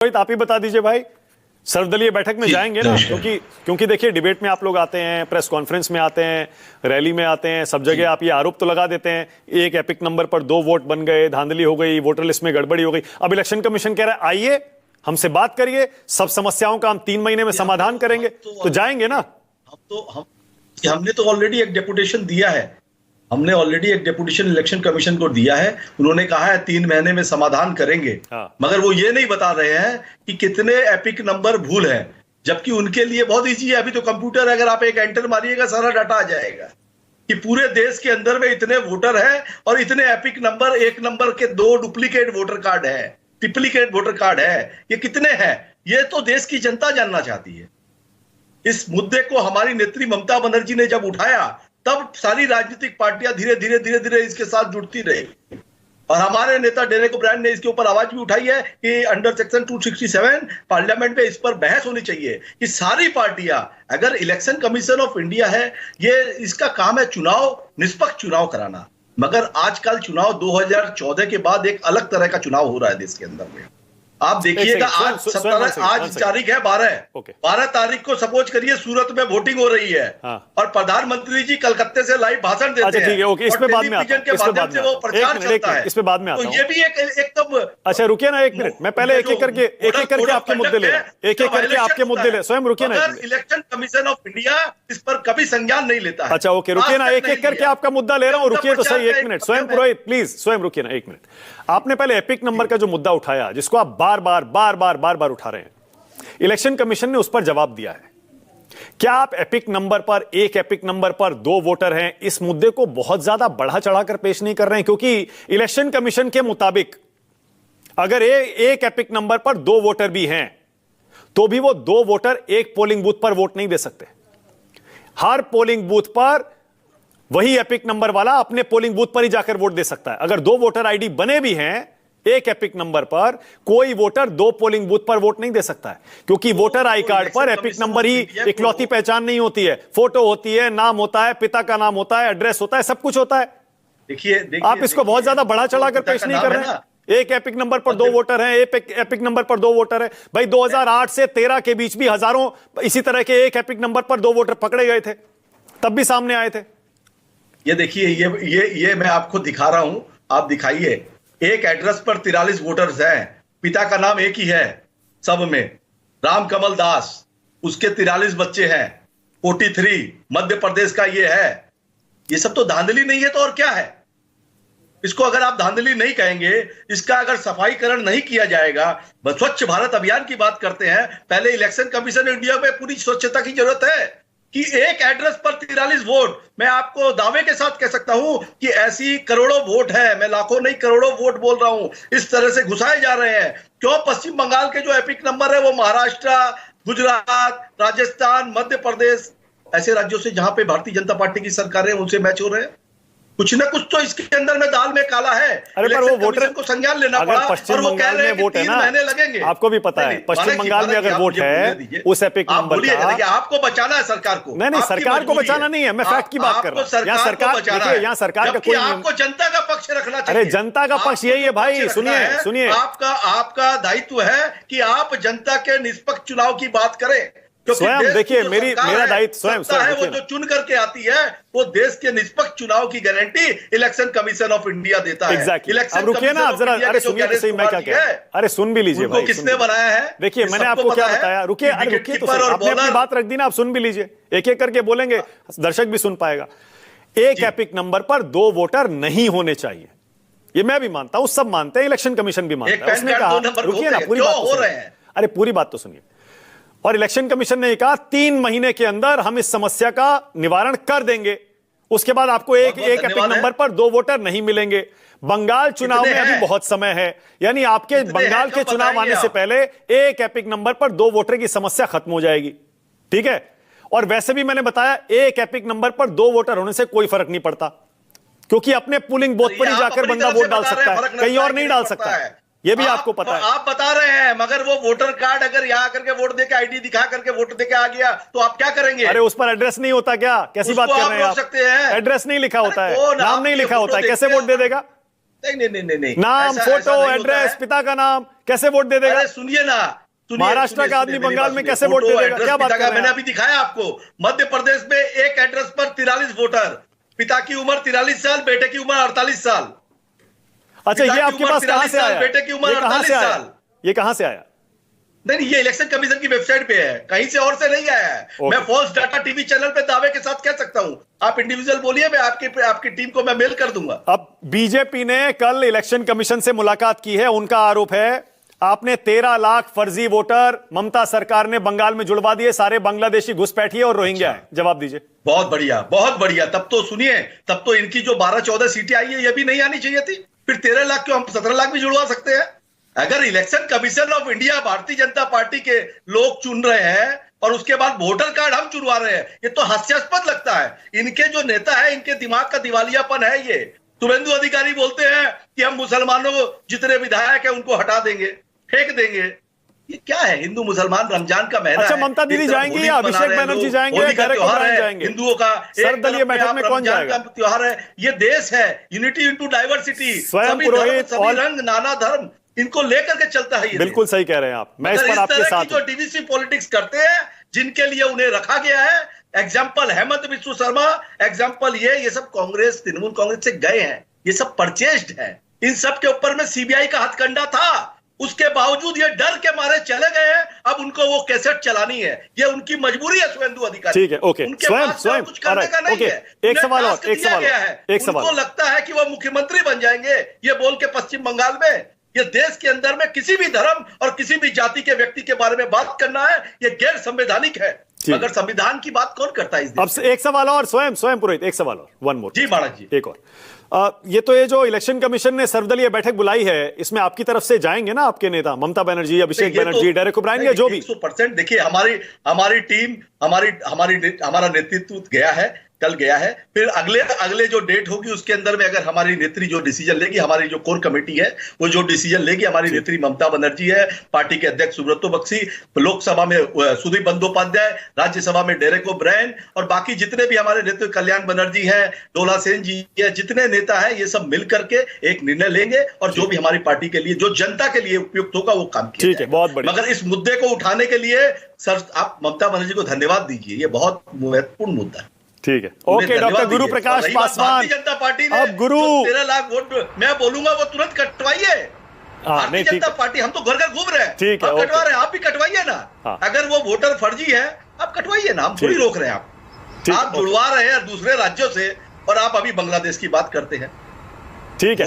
पुरोहित आप ही बता दीजिए भाई, सर्वदलीय बैठक में जाएंगे ना? क्योंकि देखिए डिबेट में आप लोग आते हैं, प्रेस कॉन्फ्रेंस में आते हैं, रैली में आते हैं, सब जगह आप ये आरोप तो लगा देते हैं, एक एपिक नंबर पर 2 वोट बन गए, धांधली हो गई, वोटर लिस्ट में गड़बड़ी हो गई। अब इलेक्शन कमीशन कह रहा है आइए हमसे बात करिए, सब समस्याओं का हम 3 महीने में समाधान करेंगे, तो जाएंगे ना? हमने तो ऑलरेडी एक डेपुटेशन दिया है, हमने ऑलरेडी एक डेपुटेशन इलेक्शन कमीशन को दिया है। उन्होंने कहा है 3 महीने में समाधान करेंगे। मगर वो ये नहीं बता रहे हैं कि कितने एपिक नंबर भूल है, जबकि उनके लिए बहुत ईजी है। अभी तो कंप्यूटर अगर आप एक एंटर मारिएगा सारा डाटा आ जाएगा कि पूरे देश के अंदर में इतने वोटर है और इतने एपिक नंबर, एक नंबर के 2 डुप्लीकेट वोटर कार्ड है, ट्रिप्लीकेट वोटर कार्ड है, ये कितने हैं, ये तो देश की जनता जानना चाहती है। इस मुद्दे को हमारी नेत्री ममता बनर्जी ने जब उठाया तब सारी राजनीतिक पार्टियां धीरे धीरे इसके साथ जुड़ती रही और हमारे नेता डेरेक ओब्रायन ने इसके ऊपर आवाज भी उठाई है कि अंडर सेक्शन 267 पार्लियामेंट में इस पर बहस होनी चाहिए कि सारी पार्टियां, अगर इलेक्शन कमीशन ऑफ इंडिया है, ये इसका काम है चुनाव, निष्पक्ष चुनाव कराना। मगर आजकल चुनाव 2014 के बाद एक अलग तरह का चुनाव हो रहा है देश के अंदर में। आप देखिएगा आज 17 आज तारीख है 12 तारीख को सपोज करिए सूरत में वोटिंग हो रही है और प्रधानमंत्री जी कलकत्ते से लाइव भाषण देते हैं। इस पे बाद में आता हूं, के माध्यम से वो प्रचार चलता है। इस पे बाद में आता हूं। तो ये भी एकदम अच्छा रुकिए ना 1 मिनट, मैं पहले एक एक करके आपके मुद्दे ले रहा हूं, एक एक करके आपके मुद्दे ले, स्वयं रुकिए ना। इलेक्शन कमीशन ऑफ इंडिया इस पर कभी संज्ञान नहीं लेता है। अच्छा ओके, रुकिए ना, एक एक करके आपका मुद्दा ले रहा हूं, रुकिए तो सही 1 मिनट। स्वयं पुरोहित प्लीज, स्वयं रुकिए ना 1 मिनट। आपने पहले एपिक नंबर का जो मुद्दा उठाया, जिसको आप बार बार उठा रहे हैं, इलेक्शन कमीशन ने उस पर जवाब दिया है। क्या आप एपिक नंबर पर, एक एपिक नंबर पर 2 वोटर हैं, इस मुद्दे को बहुत ज्यादा बढ़ा चढ़ाकर पेश नहीं कर रहे हैं? क्योंकि इलेक्शन कमीशन के मुताबिक अगर एक एपिक नंबर पर 2 वोटर भी हैं तो भी वो 2 वोटर एक पोलिंग बूथ पर वोट नहीं दे सकते। हर पोलिंग बूथ पर वही एपिक नंबर वाला अपने पोलिंग बूथ पर ही जाकर वोट दे सकता है। अगर 2 वोटर आईडी बने भी हैं एक एपिक नंबर पर, कोई वोटर 2 पोलिंग बूथ पर वोट नहीं दे सकता है, क्योंकि वोटर आई कार्ड पर एपिक नंबर ही इकलौती पहचान नहीं होती है। फोटो होती है, नाम होता है, पिता का नाम होता है, एड्रेस होता है, सब कुछ होता है। देखिए आप इसको बहुत ज्यादा बढ़ा चढ़ाकर पेश नहीं कर रहे हैं। एक एपिक नंबर पर 2 वोटर हैं, एक एपिक नंबर पर 2 वोटर है। भाई 2008 से 13 के बीच भी हजारों इसी तरह के एक एपिक नंबर पर 2 वोटर पकड़े गए थे, तब भी सामने आए थे। ये देखिए, ये मैं आपको दिखा रहा हूं, आप दिखाइए। एक एड्रेस पर 43 वोटर्स हैं, पिता का नाम एक ही है सब में, राम कमल दास, उसके 43 बच्चे हैं, 43 मध्य प्रदेश का ये है। ये सब तो धांधली नहीं है तो और क्या है? इसको अगर आप धांधली नहीं कहेंगे, इसका अगर सफाईकरण नहीं किया जाएगा, स्वच्छ भारत अभियान की बात करते हैं, पहले इलेक्शन कमीशन इंडिया में पूरी स्वच्छता की जरूरत है कि एक एड्रेस पर 43 वोट। मैं आपको दावे के साथ कह सकता हूं कि ऐसी करोड़ों वोट है, मैं लाखों नहीं करोड़ों वोट बोल रहा हूं, इस तरह से घुसाए जा रहे हैं। क्यों? पश्चिम बंगाल के जो एपिक नंबर है वो महाराष्ट्र, गुजरात, राजस्थान, मध्य प्रदेश, ऐसे राज्यों से जहां पे भारतीय जनता पार्टी की सरकारें उनसे मैच हो रहे हैं। कुछ ना कुछ तो इसके अंदर में दाल में काला है। अरे पर वो वोटर को संज्ञान लेना पड़ा। पश्चिम बंगाल में वोट है ना, लगेंगे। आपको भी पता है पश्चिम बंगाल में अगर वोट है उस एपिक नंबर का, आपको बचाना है सरकार को। नहीं, सरकार को बचाना नहीं है, मैं फैक्ट की बात कर रहा हूं। यहाँ सरकार का कोई, आपको जनता का पक्ष रखना चाहिए। अरे जनता का पक्ष यही है भाई, सुनिए, आपका दायित्व है कि आप जनता के निष्पक्ष चुनाव की बात करें। स्वयं देखिए, मेरा दायित्व स्वयं है, वो जो चुन करके आती है वो देश के निष्पक्ष चुनाव की guarantee election commission of India देता है। एग्जैक्टली। अब रुकिए ना, आप जरा, अरे सुनिए तो सही मैं क्या कह रहा हूं। अरे सुन भी लीजिए भाई, किसने बनाया है? देखिए मैंने आपको क्या बताया। रुकिए, अरे रुकिए तो सही, आपने अपनी बात रख दी ना, आप सुन भी लीजिए, एक एक करके बोलेंगे, दर्शक भी सुन पाएगा। एक एपिक नंबर पर 2 वोटर नहीं होने चाहिए, ये मैं भी मानता हूं, सब मानते हैं, इलेक्शन कमीशन भी मानता है। उसने कहा, रुकिए ना, पूरी बात हो रहे हैं, अरे पूरी बात तो सुनिए। और इलेक्शन कमीशन ने कहा 3 महीने के अंदर हम इस समस्या का निवारण कर देंगे, उसके बाद आपको एक एपिक नंबर पर 2 वोटर नहीं मिलेंगे। बंगाल चुनाव में अभी बहुत समय है, यानी आपके बंगाल के चुनाव आने से पहले एक एपिक नंबर पर 2 वोटर की समस्या खत्म हो जाएगी, ठीक है? और वैसे भी मैंने बताया एक एपिक नंबर पर 2 वोटर होने से कोई फर्क नहीं पड़ता, क्योंकि अपने पोलिंग बूथ पर ही जाकर बंदा वोट डाल सकता है, कहीं और नहीं डाल सकता है, ये भी आपको पता है। आप बता रहे हैं, मगर वो वोटर कार्ड अगर यहाँ करके वोट देके, आईडी दिखा करके वोट देके आ गया तो आप क्या करेंगे? अरे उस पर एड्रेस नहीं होता क्या? कैसी बात कर रहे हैं आप? सकते हैं, एड्रेस नहीं लिखा होता है, नाम नहीं लिखा होता है, कैसे वोट दे देगा? नहीं नाम, फोटो, एड्रेस, पिता का नाम, कैसे वोट दे देगा? अरे सुनिए ना, महाराष्ट्र का आदमी बंगाल में कैसे वोट दे देगा? क्या बात कर रहे हैं? मैंने अभी दिखाया आपको, मध्य प्रदेश में एक एड्रेस पर 43 वोटर, पिता की उम्र 43 साल, बेटे की उम्र 48 साल। अच्छा, ये आपके पास कहां से आया? बेटे की उम्र 48 साल। ये कहां से आया? नहीं, ये इलेक्शन कमीशन की वेबसाइट पे है, कहीं से और से नहीं आया है। मैं फॉल्स डाटा टीवी चैनल पे दावे के साथ कह सकता हूं। आप इंडिविजुअल बोलिए, मैं आपकी टीम को मैं मेल कर दूंगा। अब बीजेपी ने कल इलेक्शन कमीशन से मुलाकात की है, उनका आरोप है आपने 13 लाख फर्जी वोटर ममता सरकार ने बंगाल में जुड़वा दिए, सारे बांग्लादेशी घुसपैठिए और रोहिंग्या हैं। जवाब दीजिए। बहुत बढ़िया, बहुत बढ़िया। तब तो सुनिए, तब तो इनकी जो 12-14 सीटें आई है, ये भी नहीं आनी चाहिए थी। फिर 13 लाख क्यों, हम 17 लाख भी जुड़वा सकते हैं। अगर election commission of India Bharatiya Janata party के लोग चुन रहे हैं और उसके बाद वोटर कार्ड हम चुनवा रहे हैं, ये तो हास्यास्पद लगता है। इनके जो नेता है, इनके दिमाग का दिवालियापन है ये। शुभेंदु अधिकारी बोलते हैं कि हम मुसलमानों को, जितने विधायक है उनको हटा देंगे, फेंक देंगे। ये क्या है? हिंदू मुसलमान रमजान का महीना है। अच्छा, ममता दीदी जाएंगी या अभिषेक बनर्जी जाएंगे? हिंदुओं का सर्वदलीय बैठक में कौन जाएगा? त्योहार है, ये देश है, यूनिटी इंटू डाइवर्सिटी। स्वयं पुरोहित सभी रंग, नाना धर्म, इनको लेकर के चलता है ये। बिल्कुल सही कह रहे हैं आप, मैं इस पर आपके साथ हूं। जो डीवीसी पॉलिटिक्स करते हैं, जिनके लिए उन्हें रखा गया है, एग्जाम्पल हेमंत बिस्व शर्मा, एग्जाम्पल ये सब कांग्रेस, तृणमूल कांग्रेस से गए हैं, ये सब परचेस्ड है। इन सब के ऊपर में सीबीआई का हथकंडा था, उसके बावजूद ये डर के मारे चले गए हैं। अब उनको वो कैसेट चलानी है, ये उनकी मजबूरी है। शुभेंदु अधिकारी, ठीक है, ओके, स्वयं कुछ करने का नहीं है। एक सवाल और, उनको लगता है कि वो मुख्यमंत्री बन जाएंगे ये बोल के पश्चिम बंगाल में। ये देश के अंदर में किसी भी धर्म और किसी भी जाति के व्यक्ति के बारे में बात करना है, ये गैर संवैधानिक है। मगर संविधान की बात कौन करता है इस देश? अब एक सवाल और, स्वयं पुरोहित, एक सवाल और, वन मोर। जी महाराज जी, एक और। ये जो इलेक्शन कमीशन ने सर्वदलीय बैठक बुलाई है, इसमें आपकी तरफ से जाएंगे ना आपके नेता ममता बनर्जी, अभिषेक बनर्जी, डेरेक ओब्रायन, या जो भी? 100% देखिए, हमारी टीम, हमारा नेतृत्व गया है, कल गया है। फिर अगले जो डेट होगी उसके अंदर में अगर हमारी नेत्री जो डिसीजन लेगी, हमारी जो कोर कमेटी है वो जो डिसीजन लेगी, हमारी नेत्री ममता बनर्जी है, पार्टी के अध्यक्ष सुब्रतो बख्शी, लोकसभा में सुदीप बंदोपाध्याय, राज्यसभा में डेरेक ओब्रायन और बाकी जितने भी हमारे नेतृत्व, कल्याण बनर्जी है, डोला सेन जी है, जितने नेता है, ये सब मिल करके एक निर्णय लेंगे और जो भी हमारी पार्टी के लिए, जो जनता के लिए उपयुक्त होगा वो काम किया जाएगा। बहुत बढ़िया। मगर इस मुद्दे को उठाने के लिए सर आप ममता बनर्जी को धन्यवाद दीजिए, ये बहुत महत्वपूर्ण मुद्दा है। ठीक है, ओके। डॉक्टर गुरु प्रकाश पासवान, भारतीय जनता पार्टी ने अब गुरु 13 लाख वोट, मैं बोलूंगा वो तुरंत कटवाइए। भारतीय जनता पार्टी, हम तो घर घर घूम रहे हैं, ठीक है, कटवा रहे हैं, आप भी कटवाइए ना। अगर वो वोटर फर्जी है, आप कटवाइए ना, हम थोड़ी रोक रहे हैं। आप जुड़वा रहे हैं दूसरे राज्यों से और आप अभी बांग्लादेश की बात करते हैं। ठीक है।